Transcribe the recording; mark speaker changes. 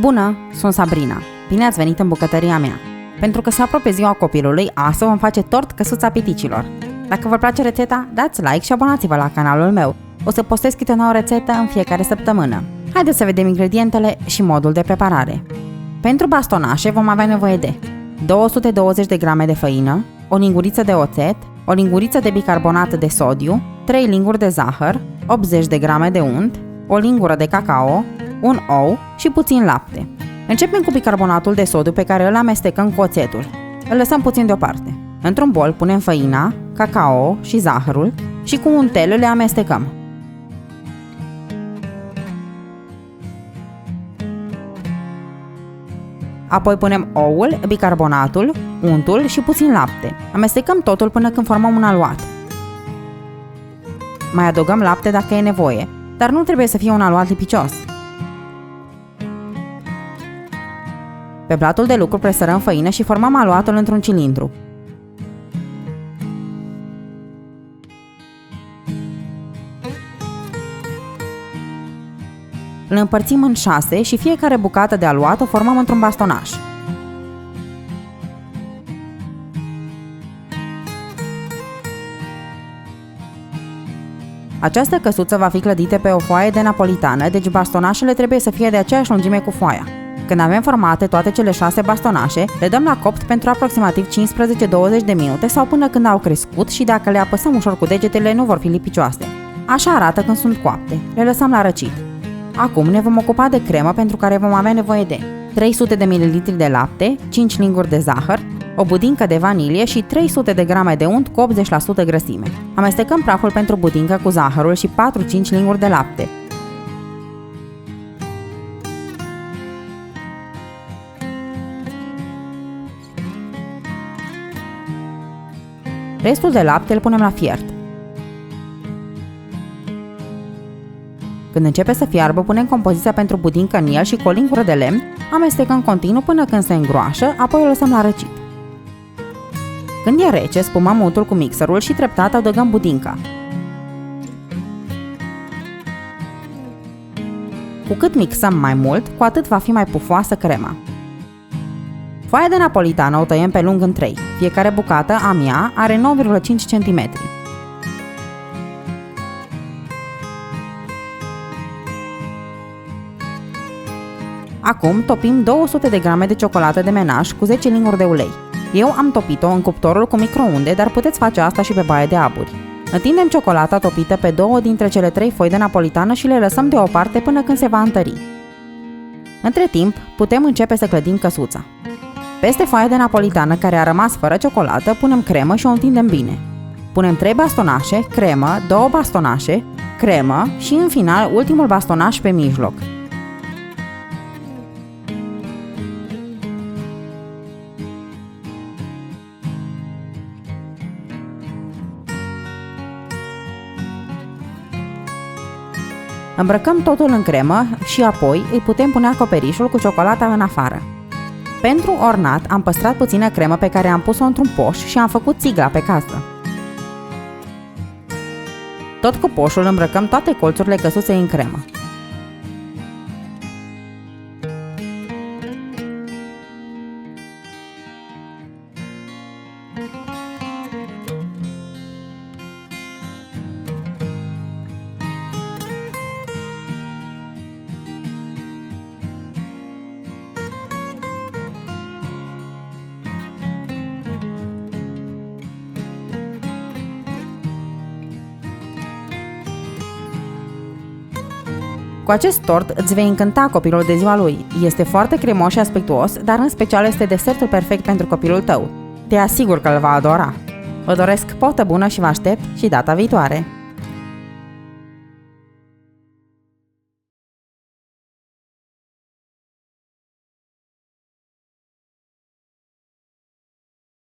Speaker 1: Bună, sunt Sabrina. Bine ați venit în bucătăria mea. Pentru că se apropie ziua copilului, astăzi vom face tort căsuța piticilor. Dacă vă place rețeta, dați like și abonați-vă la canalul meu. O să postez câte o nouă rețetă în fiecare săptămână. Haideți să vedem ingredientele și modul de preparare. Pentru bastonașe vom avea nevoie de 220 de grame de făină, o linguriță de oțet, o linguriță de bicarbonat de sodiu, 3 linguri de zahăr, 80 de grame de unt, o lingură de cacao, un ou și puțin lapte. Începem cu bicarbonatul de sodiu pe care îl amestecăm cu oțetul. Îl lăsăm puțin deoparte. Într-un bol punem făina, cacao și zahărul și cu untelul le amestecăm. Apoi punem oul, bicarbonatul, untul și puțin lapte. Amestecăm totul până când formăm un aluat. Mai adăugăm lapte dacă e nevoie, dar nu trebuie să fie un aluat lipicios. Pe platul de lucru presărăm făină și formăm aluatul într-un cilindru. Îl împărțim în 6 și fiecare bucată de aluat o formăm într-un bastonaș. Această căsuță va fi clădită pe o foaie de napolitană, deci bastonașele trebuie să fie de aceeași lungime cu foaia. Când avem formate toate cele 6 bastonașe, le dăm la copt pentru aproximativ 15-20 de minute sau până când au crescut și dacă le apăsăm ușor cu degetele nu vor fi lipicioase. Așa arată când sunt coapte. Le lăsăm la răcit. Acum ne vom ocupa de cremă pentru care vom avea nevoie de 300 de ml de lapte, 5 linguri de zahăr, o budincă de vanilie și 300 de grame de unt cu 80% grăsime. Amestecăm praful pentru budincă cu zahărul și 4-5 linguri de lapte. Restul de lapte îl punem la fiert. Când începe să fiarbă, punem compoziția pentru budincă în el și cu o lingură de lemn amestecăm continuu până când se îngroașă, apoi o lăsăm la răcit. Când e rece, spumăm untul cu mixerul și treptat adăugăm budinca. Cu cât mixăm mai mult, cu atât va fi mai pufoasă crema. Foaia de napolitană o tăiem pe lung în 3. Fiecare bucată a mea are 9,5 cm. Acum topim 200 de grame de ciocolată de menaș cu 10 linguri de ulei. Eu am topit-o în cuptorul cu microunde, dar puteți face asta și pe baie de aburi. Întindem ciocolata topită pe 2 dintre cele 3 foi de napolitană și le lăsăm deoparte până când se va întări. Între timp, putem începe să clădim căsuța. Peste foaia de napolitană care a rămas fără ciocolată, punem cremă și o întindem bine. Punem 3 bastonașe, cremă, 2 bastonașe, cremă și în final ultimul bastonaș pe mijloc. Îmbrăcăm totul în cremă și apoi îi putem pune acoperișul cu ciocolata în afară. Pentru ornat am păstrat puțină cremă pe care am pus-o într-un poș și am făcut țigla pe casă. Tot cu poșul îmbrăcăm toate colțurile căsuței în cremă. Cu acest tort îți vei încânta copilul de ziua lui. Este foarte cremos și aspectuos, dar în special este desertul perfect pentru copilul tău. Te asigur că îl va adora. Vă doresc poftă bună și vă aștept și data viitoare!